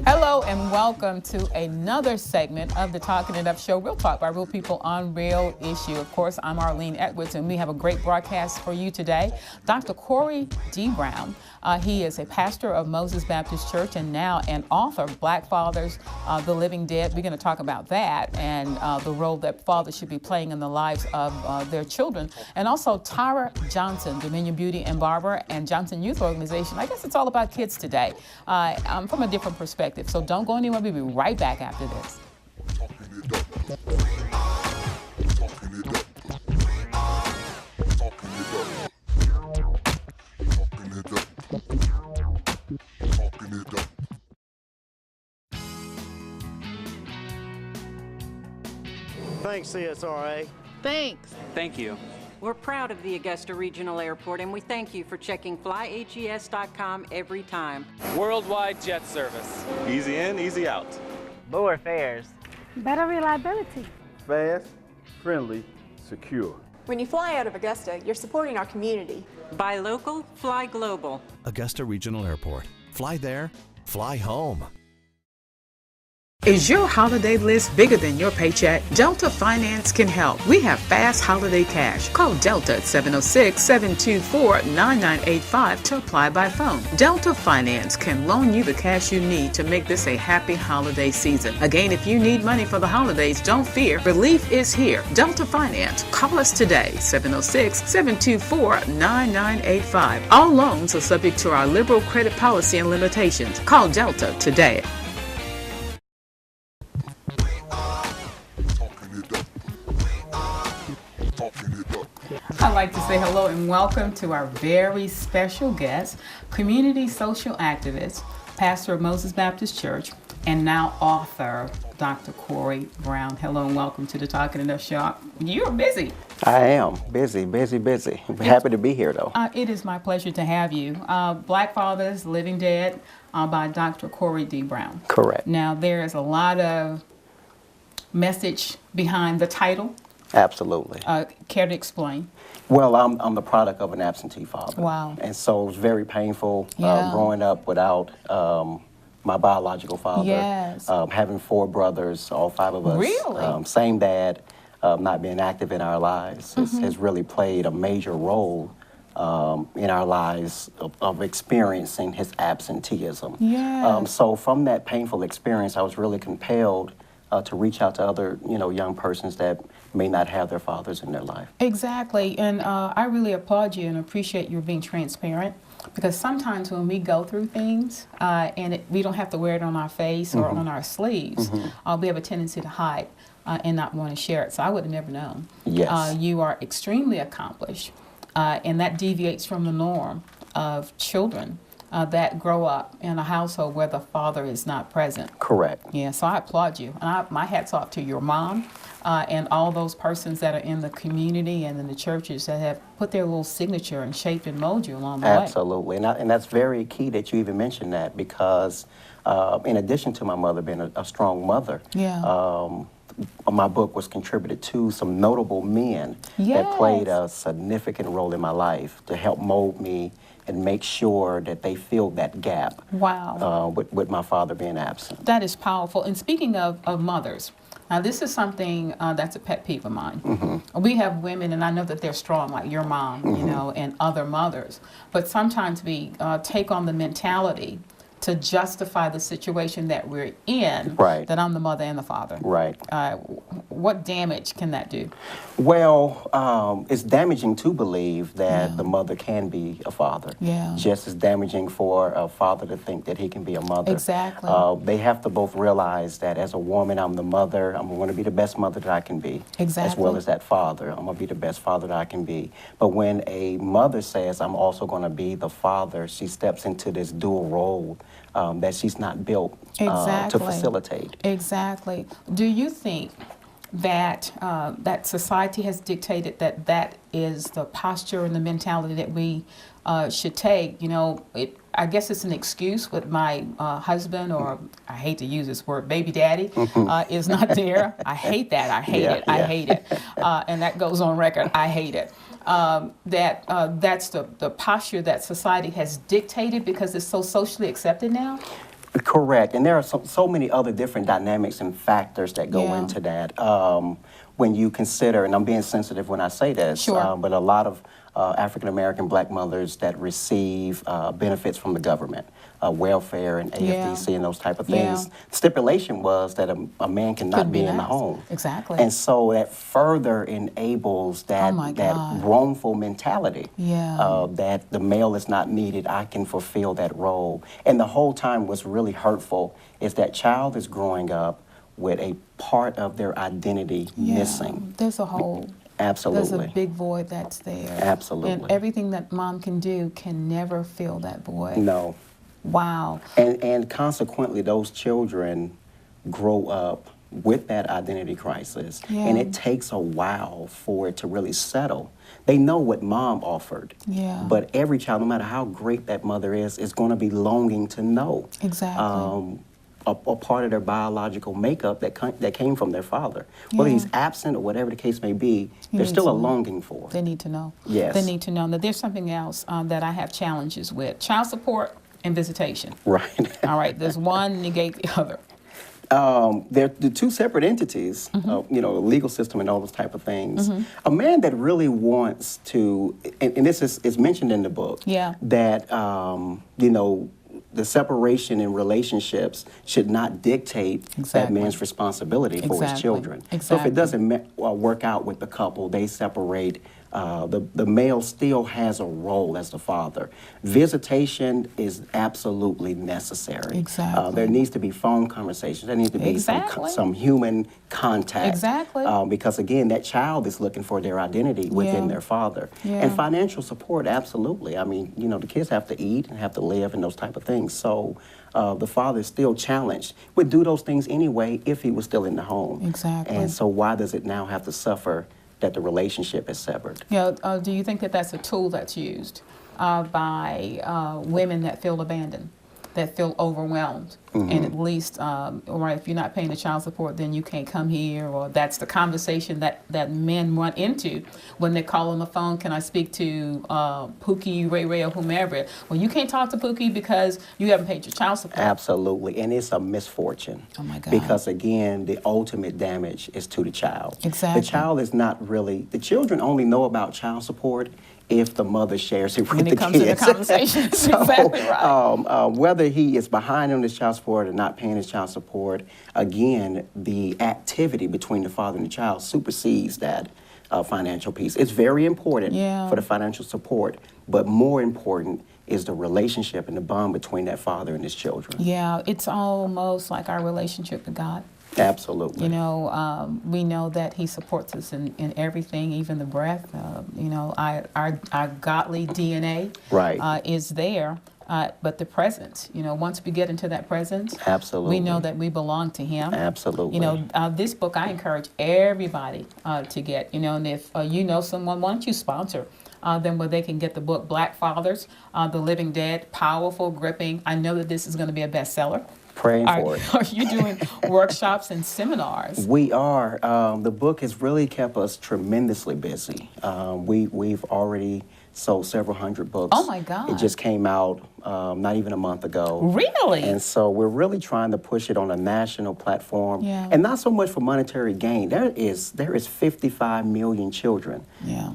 Hello and welcome to another segment of the Talking It Up Show. Real talk by real people on real issue. Of course, I'm Arlene Edwards, and we have a great broadcast for you today. Dr. Corey D. Brown, he is a pastor of Moses Baptist Church and now an author of Black Fathers, The Living Dead. We're going to talk about that and the role that fathers should be playing in the lives of their children. And also Tyra Johnson, Dominion Beauty and Barber and Johnson Youth Organization. I guess it's all about kids today from a different perspective. So don't go anywhere. We'll be right back after this. Thanks, CSRA. Thanks. Thank you. We're proud of the Augusta Regional Airport, and we thank you for checking flyhes.com every time. Worldwide jet service. Easy in, easy out. Lower fares. Better reliability. Fast, friendly, secure. When you fly out of Augusta, you're supporting our community. Buy local, fly global. Augusta Regional Airport. Fly there, fly home. Is your holiday list bigger than your paycheck? Delta Finance can help. We have fast holiday cash. Call Delta at 706-724-9985 to apply by phone. Delta Finance can loan you the cash you need to make this a happy holiday season. Again, if you need money for the holidays, don't fear. Relief is here. Delta Finance. Call us today, 706-724-9985. All loans are subject to our liberal credit policy and limitations. Call Delta today. I'd like to say hello and welcome to our very special guest, community social activist, pastor of Moses Baptist Church, and now author, Dr. Corey Brown. Hello and welcome to the Talking It Up Show. You're busy. I am busy. Happy to be here, though. It is my pleasure to have you. Black Fathers, Living Dead, by Dr. Corey D. Brown. Correct. Now, there is a lot of message behind the title. Absolutely. Care to explain? Well, I'm the product of an absentee father. Wow. And so it was very painful Yeah. growing up without my biological father. Yes. Having 4 brothers, all 5 of us. Really? Same dad, not being active in our lives has really played a major role in our lives of experiencing his absenteeism. Yes. So from that painful experience, I was really compelled to reach out to other, young persons that may not have their fathers in their life. Exactly, and I really applaud you and appreciate you being transparent, because sometimes when we go through things and we don't have to wear it on our face or on our sleeves, we have a tendency to hide and not want to share it. So I would have never known. Yes. You are extremely accomplished, and that deviates from the norm of children that grow up in a household where the father is not present. Correct. Yeah, so I applaud you. And my hat's off to your mom and all those persons that are in the community and in the churches that have put their little signature and shaped and molded you along the way. Absolutely. And that's very key that you even mentioned that, because in addition to my mother being a strong mother, my book was contributed to some notable men that played a significant role in my life to help mold me and make sure that they filled that gap. Wow. With my father being absent. That is powerful. And speaking of mothers, now this is something that's a pet peeve of mine. We have women, and I know that they're strong, like your mom, and other mothers. But sometimes we take on the mentality to justify the situation that we're in, that I'm the mother and the father. Right. What damage can that do? Well, it's damaging to believe that the mother can be a father. Yeah. Just as damaging for a father to think that he can be a mother. Exactly. They have to both realize that as a woman, I'm the mother. I'm going to be the best mother that I can be. Exactly. As well as that father. I'm going to be the best father that I can be. But when a mother says, I'm also going to be the father, she steps into this dual role that she's not built to facilitate. Exactly. Do you think that that society has dictated that that is the posture and the mentality that we should take? I guess it's an excuse with my husband, or I hate to use this word, baby daddy, is not there. I hate that. I hate it. I hate it. And that goes on record. I hate it. that's the posture that society has dictated because it's so socially accepted now? Correct, and there are so many other different dynamics and factors that go into that. When you consider, and I'm being sensitive when I say this, but a lot of African American black mothers that receive benefits from the government, welfare and AFDC and those type of things. Stipulation was that a man cannot be in the home. Exactly. And so that further enables that wrongful mentality that the male is not needed, I can fulfill that role. And the whole time what's really hurtful is that child is growing up with a part of their identity missing. There's a hole. Absolutely. There's a big void that's there. Absolutely. And everything that mom can do can never fill that void. No. Wow. And consequently, those children grow up with that identity crisis. And it takes a while for it to really settle. They know what mom offered. But every child, no matter how great that mother is going to be longing to know. Exactly. A part of their biological makeup that came from their father. Whether he's absent or whatever the case may be, there's still a longing for. They need to know. Yes. They need to know. Now, there's something else that I have challenges with. Child support and visitation. Right. All right, there's one negate the other. They're the two separate entities, you know, the legal system and all those type of things. A man that really wants to, and this is mentioned in the book, that, you know, the separation in relationships should not dictate that man's responsibility for his children. So if it doesn't work out with the couple, they separate. The male still has a role as the father. Visitation is absolutely necessary. There needs to be phone conversations. There needs to be some human contact. Because again, that child is looking for their identity within their father. And financial support, absolutely. I mean, you know, the kids have to eat and have to live and those type of things. So the father is still challenged. Would do those things anyway if he was still in the home. And so why does it now have to suffer that the relationship is severed? Do you think that that's a tool that's used by women that feel abandoned, that feel overwhelmed? And at least, right, if you're not paying the child support, then you can't come here, or that's the conversation that men run into when they call on the phone. Can I speak to Pookie, Ray, or whomever? Well, you can't talk to Pookie because you haven't paid your child support. Absolutely, and it's a misfortune. Oh my God. Because again, the ultimate damage is to the child. The child is not really, the children only know about child support if the mother shares it with the kids. When it comes to the conversation, so, exactly right. Whether he is behind on his child support or not paying his child support, again, the activity between the father and the child supersedes that financial piece. It's very important for the financial support, but more important is the relationship and the bond between that father and his children. It's almost like our relationship with God. Absolutely. You know, we know that he supports us in everything, even the breath. You know, our godly DNA is there. But the presence, you know, once we get into that presence, we know that we belong to him. Absolutely. You know, this book I encourage everybody to get, you know, and if you know someone, why don't you sponsor them where they can get the book Black Fathers, The Living Dead, powerful, gripping. I know that this is going to be a bestseller. Praying for it. Are you doing workshops and seminars? We are. The book has really kept us tremendously busy. We've already sold several hundred books. Oh my God. It just came out not even a month ago. Really? And so we're really trying to push it on a national platform. And not so much for monetary gain. There is 55 million children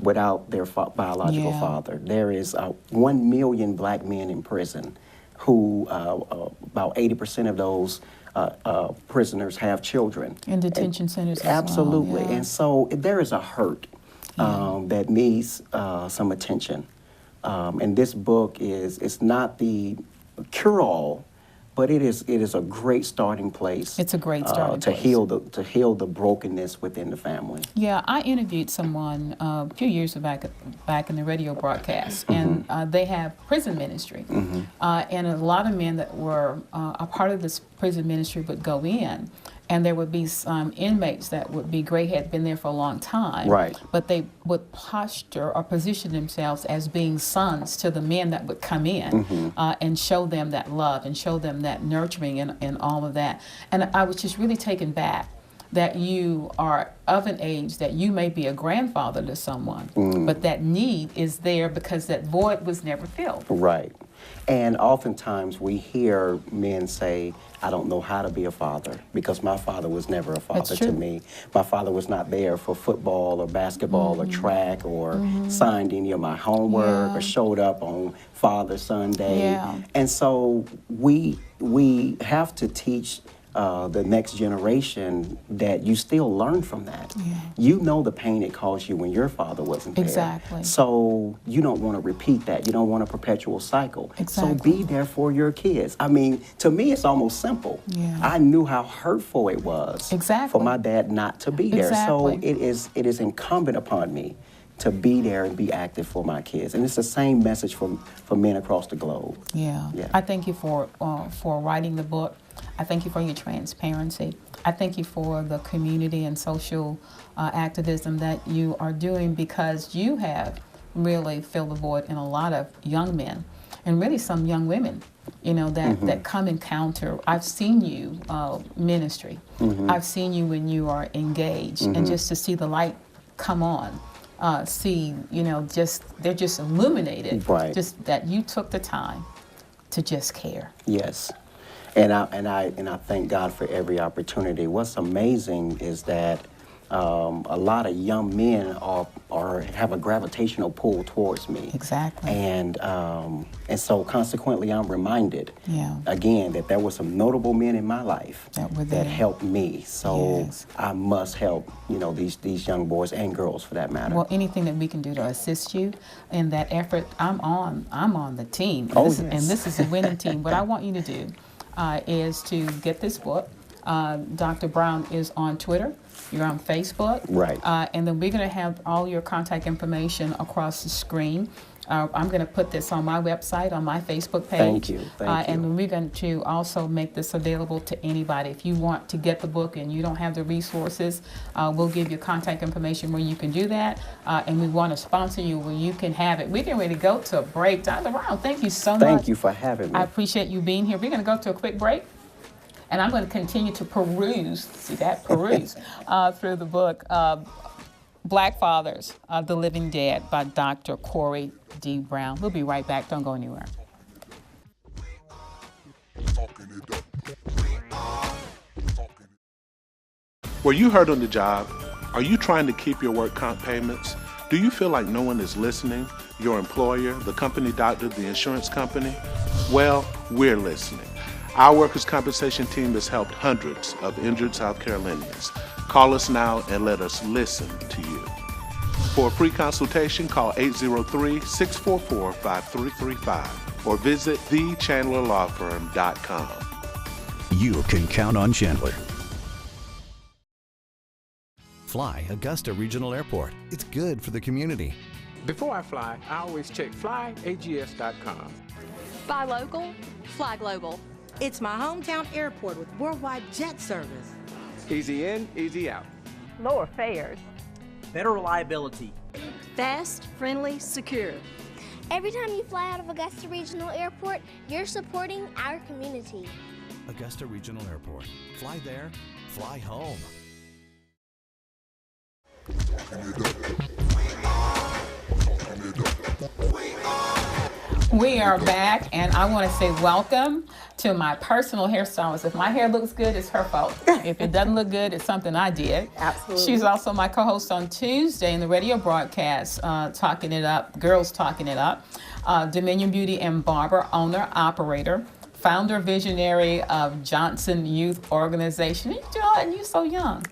without their biological father. There is 1 million black men in prison who about 80% of those prisoners have children. In detention centers as absolutely. well. And so there is a hurt that needs some attention. And this book it's not the cure-all, but it is a great starting place. It's a great starting to place. heal the brokenness within the family. Yeah, I interviewed someone a few years back in the radio broadcast, and they have prison ministry, and a lot of men that were a part of this prison ministry would go in, and there would be some inmates that would be gray, had been there for a long time, but they would posture or position themselves as being sons to the men that would come in and show them that love and show them that nurturing and all of that. And I was just really taken back that you are of an age that you may be a grandfather to someone, but that need is there because that void was never filled. Right. And oftentimes we hear men say, I don't know how to be a father because my father was never a father to me. My father was not there for football or basketball or track or signed any of my homework or showed up on Father Sunday. And so we have to teach the next generation that you still learn from that. You know the pain it caused you when your father wasn't there. Exactly. So you don't want to repeat that. You don't want a perpetual cycle. Exactly. So be there for your kids. I mean, to me, it's almost simple. I knew how hurtful it was for my dad not to be there. So it is incumbent upon me to be there and be active for my kids. And it's the same message for men across the globe. I thank you for writing the book. I thank you for your transparency. I thank you for the community and social activism that you are doing, because you have really filled the void in a lot of young men and really some young women, you know, that come encounter. I've seen you ministry. I've seen you when you are engaged, and just to see the light come on. See, you know, they're just illuminated. Just that you took the time to just care. Yes. And I thank God for every opportunity. What's amazing is that a lot of young men have a gravitational pull towards me. Exactly. And so consequently, I'm reminded again that there were some notable men in my life that helped me. So I must help, you know, these young boys and girls for that matter. Well, anything that we can do to assist you in that effort, I'm on the team. And this is a winning team. What I want you to do is to get this book. Dr. Brown is on Twitter. You're on Facebook. And then we're going to have all your contact information across the screen. I'm going to put this on my website, on my Facebook page. Thank you. And then we're going to also make this available to anybody. If you want to get the book and you don't have the resources, we'll give you contact information where you can do that. And we want to sponsor you where you can have it. We're getting ready to go to a break. Dr. Brown, thank you so much. Thank you for having me. I appreciate you being here. We're going to go to a quick break. And I'm going to continue to peruse through the book, Black Fathers, The Living Dead by Dr. Corey D. Brown. We'll be right back. Don't go anywhere. Were you hurt on the job? Are you trying to keep your work comp payments? Do you feel like no one is listening? Your employer, the company doctor, the insurance company? Well, we're listening. Our workers' compensation team has helped hundreds of injured South Carolinians. Call us now and let us listen to you. For a free consultation, call 803-644-5335 or visit thechandlerlawfirm.com. You can count on Chandler. Fly Augusta Regional Airport. It's good for the community. Before I fly, I always check flyags.com. Fly local, fly global. It's my hometown airport with worldwide jet service. Easy in, easy out. Lower fares. Better reliability. Fast, friendly, secure. Every time you fly out of Augusta Regional Airport, you're supporting our community. Augusta Regional Airport. Fly there, fly home. We are back, and I want to say welcome to my personal hairstylist. If my hair looks good, it's her fault. If it doesn't look good, it's something I did. Absolutely. She's also my co-host on Tuesday in the radio broadcast, Talking It Up, Girls Talking It Up. Dominion Beauty and Barber, owner, operator, founder, visionary of Johnson Youth Organization. And you're so young.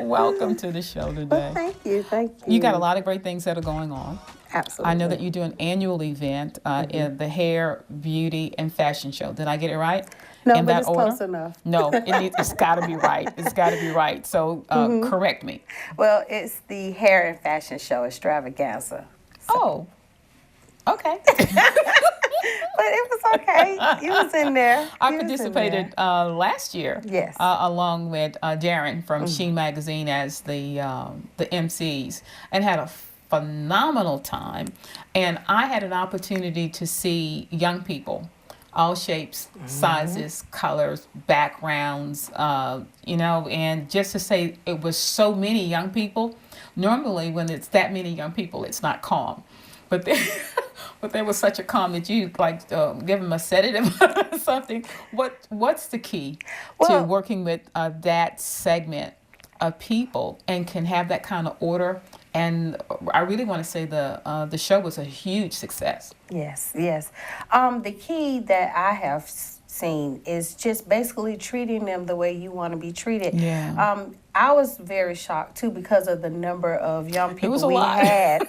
Welcome to the show today. Well, thank you. You got a lot of great things that are going on. Absolutely. I know that you do an annual event in the Hair, Beauty, and Fashion Show. Did I get it right? No, in but that it's order? close enough. No, it's got to be right. It's got to be right. So correct me. Well, it's the Hair and Fashion Show Extravaganza. Oh, okay. But it was okay. It was in there. I participated last year. Yes. Along with Darren from Sheen Magazine as the MCs, and had a phenomenal time. And I had an opportunity to see young people all shapes, sizes, colors, backgrounds, and just to say it was so many young people. Normally, when it's that many young people, it's not calm. But there was such a calm that you give them a sedative or something. What's the key to working with that segment of people and can have that kind of order? And I really want to say the show was a huge success. Yes. The key that I have seen is just basically treating them the way you want to be treated. Yeah. I was very shocked too because of the number of young people we lot. had.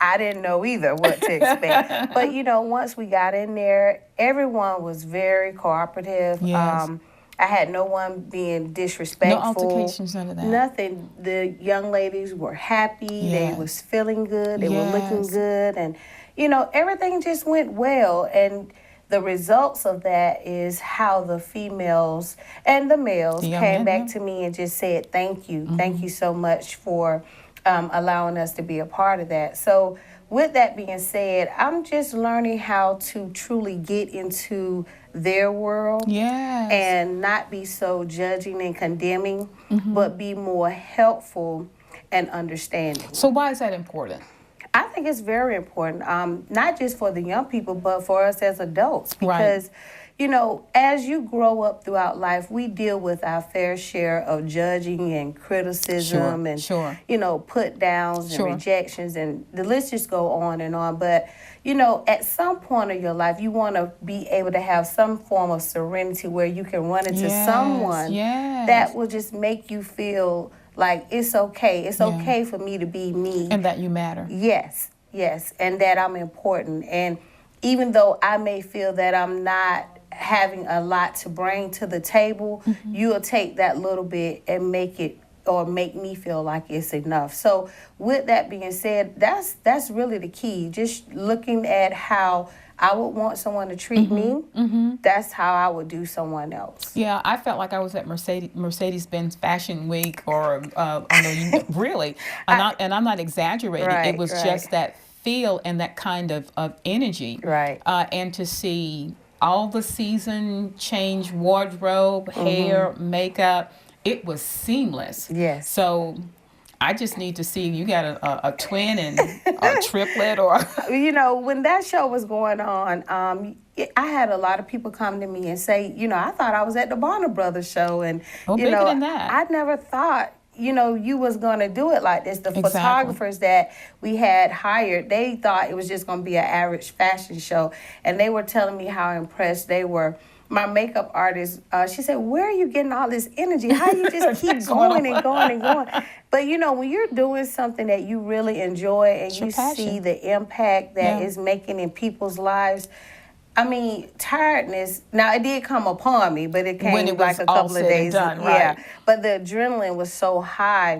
I didn't know either what to expect. But, once we got in there, everyone was very cooperative. Yes. I had no one being disrespectful. No altercations, none of that. Nothing. The young ladies were happy. Yes. They was feeling good. They Yes. were looking good. And, everything just went well. And the results of that is how the females and the males came back to me and just said, thank you. Thank you so much for allowing us to be a part of that. So with that being said, I'm just learning how to truly get into their world and not be so judging and condemning, but be more helpful and understanding. So why is that important? I think it's very important, not just for the young people, but for us as adults. Because, as you grow up throughout life, we deal with our fair share of judging and criticism and, put downs and rejections, and the list just go on and on. But, at some point of your life, you want to be able to have some form of serenity where you can run into someone that will just make you feel like it's okay. It's okay for me to be me. And that you matter. Yes. And that I'm important. And even though I may feel that I'm not having a lot to bring to the table, you'll take that little bit and make me feel like it's enough. So with that being said, that's really the key. Just looking at how I would want someone to treat me, that's how I would do someone else. Yeah, I felt like I was at Mercedes-Benz Fashion Week, or really, and I'm not exaggerating. It was just that feel and that kind of energy. Right. And to see all the season change wardrobe, hair, makeup, it was seamless. Yes. So I just need to see you got a twin and a triplet, or when that show was going on, I had a lot of people come to me and say, I thought I was at the Barber Brothers show, and bigger than that. I never thought you was going to do it like this. The photographers that we had hired, they thought it was just going to be an average fashion show, and they were telling me how impressed they were. My makeup artist, she said, where are you getting all this energy? How you just keep going and going and going? But, when you're doing something that you really enjoy and you see the impact that is making in people's lives, I mean, tiredness, now it did come upon me, but it came like a couple of days. But the adrenaline was so high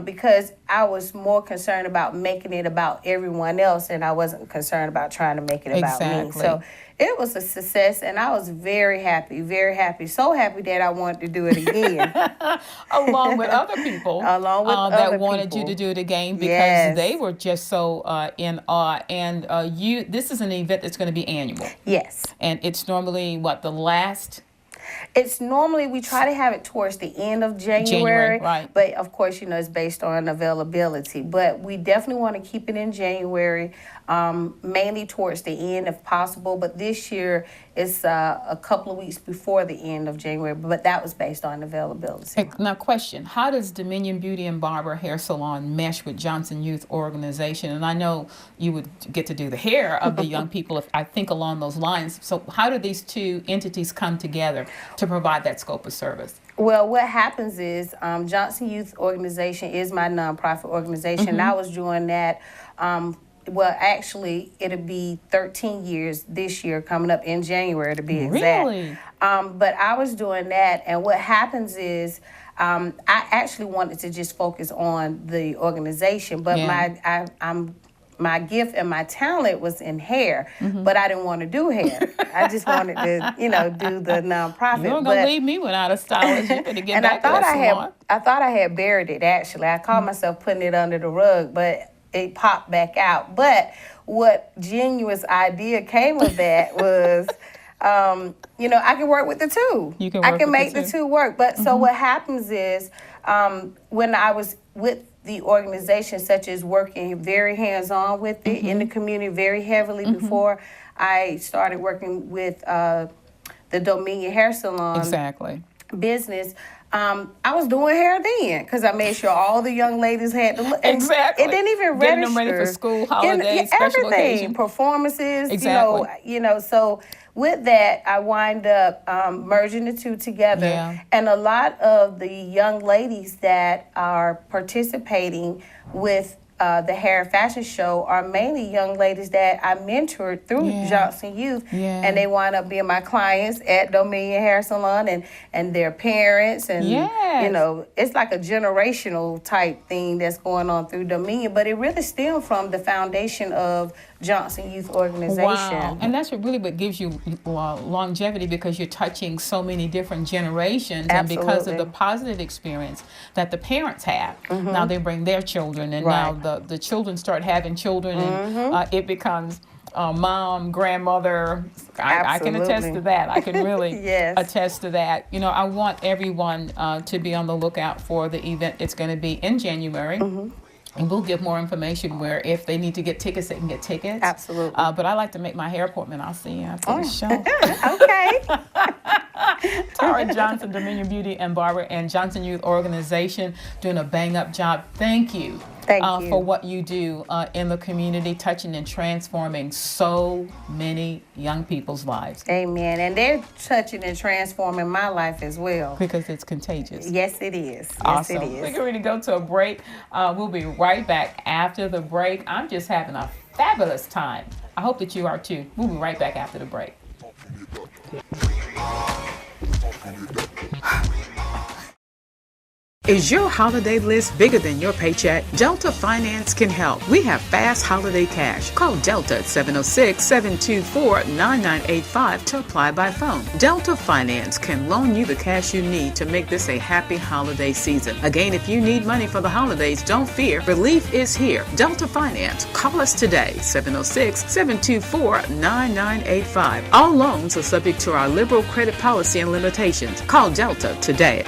because I was more concerned about making it about everyone else, and I wasn't concerned about trying to make it about me. So it was a success, and I was very happy, so happy that I wanted to do it again. Along with other people that wanted you to do it again, because they were just so in awe. And this is an event that's going to be annual. Yes. And it's normally, the last? It's normally, we try to have it towards the end of January, right. But of course, it's based on availability. But we definitely want to keep it in January, mainly towards the end if possible. But this year, it's a couple of weeks before the end of January, but that was based on availability. Now, question, how does Dominion Beauty and Barber Hair Salon mesh with Johnson Youth Organization? And I know you would get to do the hair of the young people, if I think along those lines. So how do these two entities come together to provide that scope of service? Well, what happens is Johnson Youth Organization is my nonprofit organization. And I was doing that. Well, actually, it'll be 13 years this year, coming up in January to be exact. Really? But I was doing that, and what happens is I actually wanted to just focus on the organization, but my gift and my talent was in hair, but I didn't want to do hair. I just wanted to, do the nonprofit. You're going to leave me without a stylist. You're going to get back to that salon. I thought I had buried it, actually. I called myself putting it under the rug, but it popped back out. But what genuine idea came of that was, you know, I can work with the two. You can work I can with make the the two work. But so what happens is, when I was with the organization, such as working very hands-on with it in the community very heavily before I started working with the Dominion Hair Salon business, I was doing hair then because I made sure all the young ladies had to look. Exactly. It didn't even Getting register. them ready for school, holidays, special occasion. Performances, Exactly. you know, so with that, I wind up merging the two together. Yeah. And a lot of the young ladies that are participating with the Hair Fashion Show are mainly young ladies that I mentored through Johnson Youth, and they wind up being my clients at Dominion Hair Salon, and their parents, and you know, it's like a generational type thing that's going on through Dominion, but it really stemmed from the foundation of Johnson Youth Organization. Wow. And that's what gives you longevity, because you're touching so many different generations. Absolutely. And because of the positive experience that the parents have, now they bring their children, and now the children start having children, and it becomes mom, grandmother. I can attest to that. I can really attest to that. You know, I want everyone to be on the lookout for the event. It's going to be in January. And we'll give more information where if they need to get tickets, they can get tickets. Absolutely. But I like to make my hair appointment. I'll see you after the show. Okay. Tara Johnson, Dominion Beauty and Barber, and Johnson Youth Organization, doing a bang-up job. Thank you. Thank you for what you do in the community, touching and transforming so many young people's lives. Amen. And they're touching and transforming my life as well. Because it's contagious. Yes, it is. Awesome. Yes, it is. We're going to go to a break. We'll be right back after the break. I'm just having a fabulous time. I hope that you are too. We'll be right back after the break. Is your holiday list bigger than your paycheck? Delta Finance can help. We have fast holiday cash. Call Delta at 706-724-9985 to apply by phone. Delta Finance can loan you the cash you need to make this a happy holiday season. Again, if you need money for the holidays, don't fear. Relief is here. Delta Finance. Call us today, 706-724-9985. All loans are subject to our liberal credit policy and limitations. Call Delta today.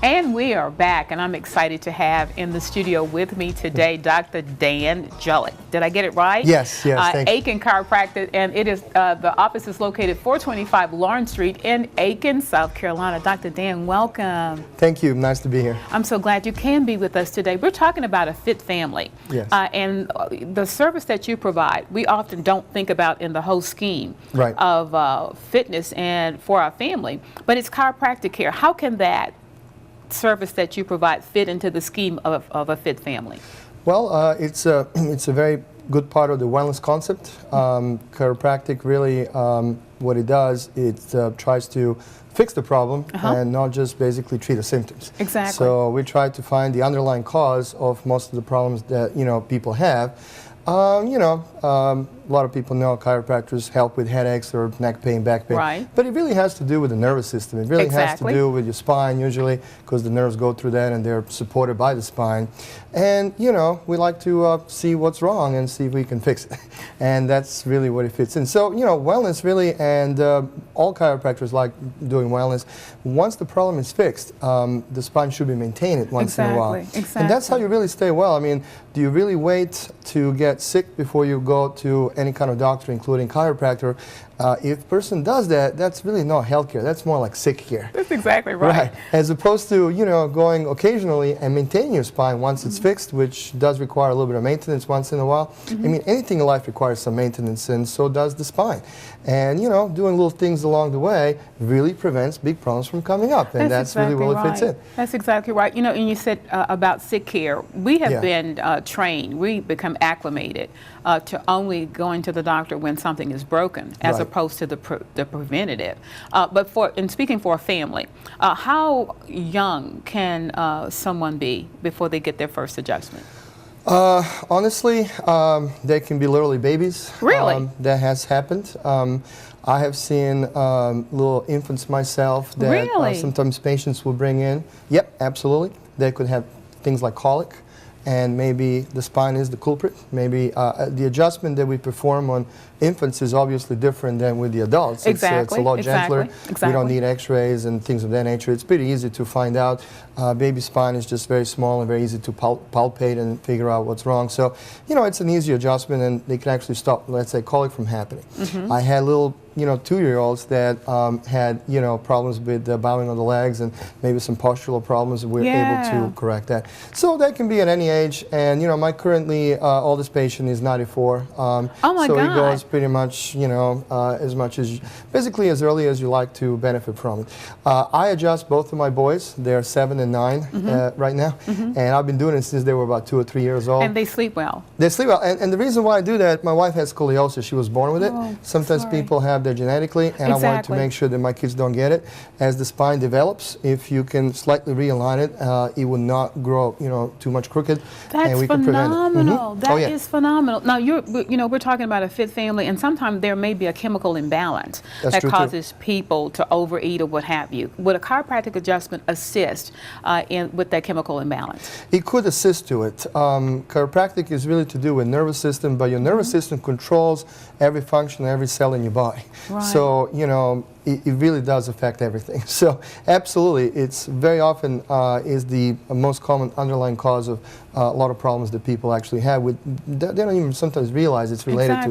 And we are back, and I'm excited to have in the studio with me today Dr. Dan Julick. Did I get it right? Yes, thank you. Aiken Chiropractic, and it is the office is located 425 Lawrence Street in Aiken, South Carolina. Dr. Dan, welcome. Thank you. Nice to be here. I'm so glad you can be with us today. We're talking about a fit family. Yes. And the service that you provide, we often don't think about in the whole scheme of fitness and for our family, but it's chiropractic care. How can that service that you provide fit into the scheme of a fit family? Well, it's a very good part of the wellness concept. Chiropractic really, what it does, it tries to fix the problem and not just basically treat the symptoms. Exactly. So we try to find the underlying cause of most of the problems that people have. A lot of people know chiropractors help with headaches or neck pain, back pain. Right. But it really has to do with the nervous system. It really has to do with your spine usually, because the nerves go through that and they're supported by the spine. And, we like to see what's wrong and see if we can fix it. And that's really what it fits in. So, wellness really, and all chiropractors like doing wellness. Once the problem is fixed, the spine should be maintained once in a while. Exactly. And that's how you really stay well. I mean, do you really wait to get sick before you go to any kind of doctor, including chiropractor? If a person does that, that's really not healthcare. That's more like sick care. That's exactly right. As opposed to, going occasionally and maintaining your spine once it's fixed, which does require a little bit of maintenance once in a while. I mean, anything in life requires some maintenance, and so does the spine. And, doing little things along the way really prevents big problems from coming up, and that's really well it fits in. That's exactly right. And you said about sick care. We have been trained, we become acclimated to only going to the doctor when something is broken, as opposed to the preventative. But speaking for a family, how young can someone be before they get their first adjustment? Honestly, they can be literally babies. Really? That has happened. I have seen little infants myself that sometimes patients will bring in. Yep, absolutely. they could have things like colic, and maybe the spine is the culprit. Maybe the adjustment that we perform on infants is obviously different than with the adults. Exactly. It's a lot gentler. Exactly. We don't need x-rays and things of that nature. It's pretty easy to find out. Baby spine is just very small and very easy to palpate and figure out what's wrong. So, you know, it's an easy adjustment, and they can actually stop, let's say, colic from happening. I had little, you know, 2-year-olds that had, you know, problems with bowing of the legs and maybe some postural problems, and we're able to correct that. So that can be at any age, and, you know, my currently oldest patient is 94. Oh my so God. he goes pretty much, you know, as much as, basically as early as you like to benefit from it. I adjust both of my boys. They're 7 and 9 right now, and I've been doing it since they were about 2 or 3 years old. And they sleep well. They sleep well, and the reason why I do that, my wife has scoliosis. She was born with it. Sometimes people have that genetically, and I wanted to make sure that my kids don't get it. As the spine develops, if you can slightly realign it, it will not grow, you know, too much crooked. That's and we can prevent it. That is phenomenal. Now, you know, we're talking about a fit family, and sometimes there may be a chemical imbalance that causes people to overeat or what have you. Would a chiropractic adjustment assist with that chemical imbalance? It could assist to it. Chiropractic is really to do with nervous system, but your nervous system controls every function, every cell in your body. Right. So, you know, it really does affect everything. So, absolutely, it's very often is the most common underlying cause of a lot of problems that people actually have. They don't even sometimes realize it's related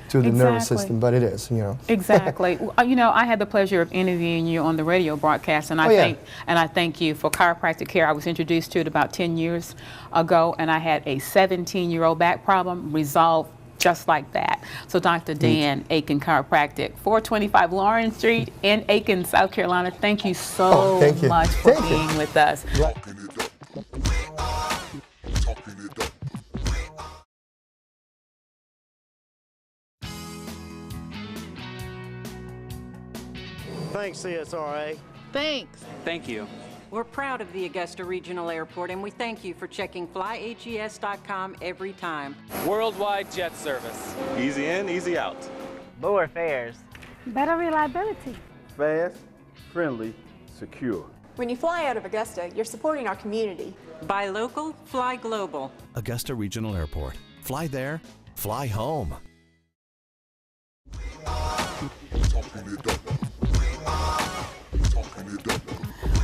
to the nervous system, but it is, you know. Exactly. You know, I had the pleasure of interviewing you on the radio broadcast, and I thank you for chiropractic care. I was introduced to it about 10 years ago, and I had a 17-year-old back problem resolved just like that. So Dr. Dan Aiken Chiropractic, 425 Lawrence Street in Aiken, South Carolina. Thank you so much for being with us. Thanks, CSRA. Thanks. Thank you. We're proud of the Augusta Regional Airport, and we thank you for checking flyags.com every time. Worldwide jet service. Easy in, easy out. Lower fares. Better reliability. Fast, friendly, secure. When you fly out of Augusta, you're supporting our community. Buy local, fly global. Augusta Regional Airport. Fly there, fly home.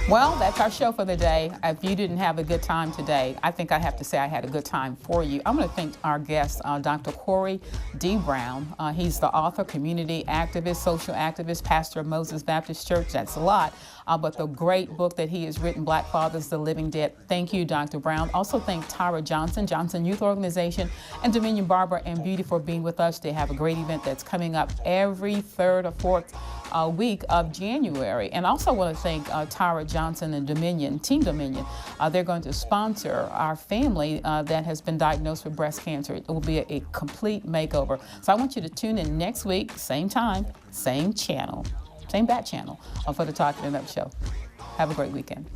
Well, that's our show for the day. If you didn't have a good time today, I think I have to say I had a good time for you. I want to thank our guest, Dr. Corey D. Brown. He's the author, community activist, social activist, pastor of Moses Baptist Church. That's a lot. But the great book that he has written, Black Fathers, The Living Dead. Thank you, Dr. Brown. Also thank Tyra Johnson, Johnson Youth Organization, and Dominion Barber and Beauty for being with us. They have a great event that's coming up every 3rd or 4th week of January. And I also want to thank Tyra Johnson and Team Dominion. They're going to sponsor our family that has been diagnosed with breast cancer. It will be a complete makeover. So I want you to tune in next week, same time, same channel, same bat channel for the Talking It Up Show. Have a great weekend.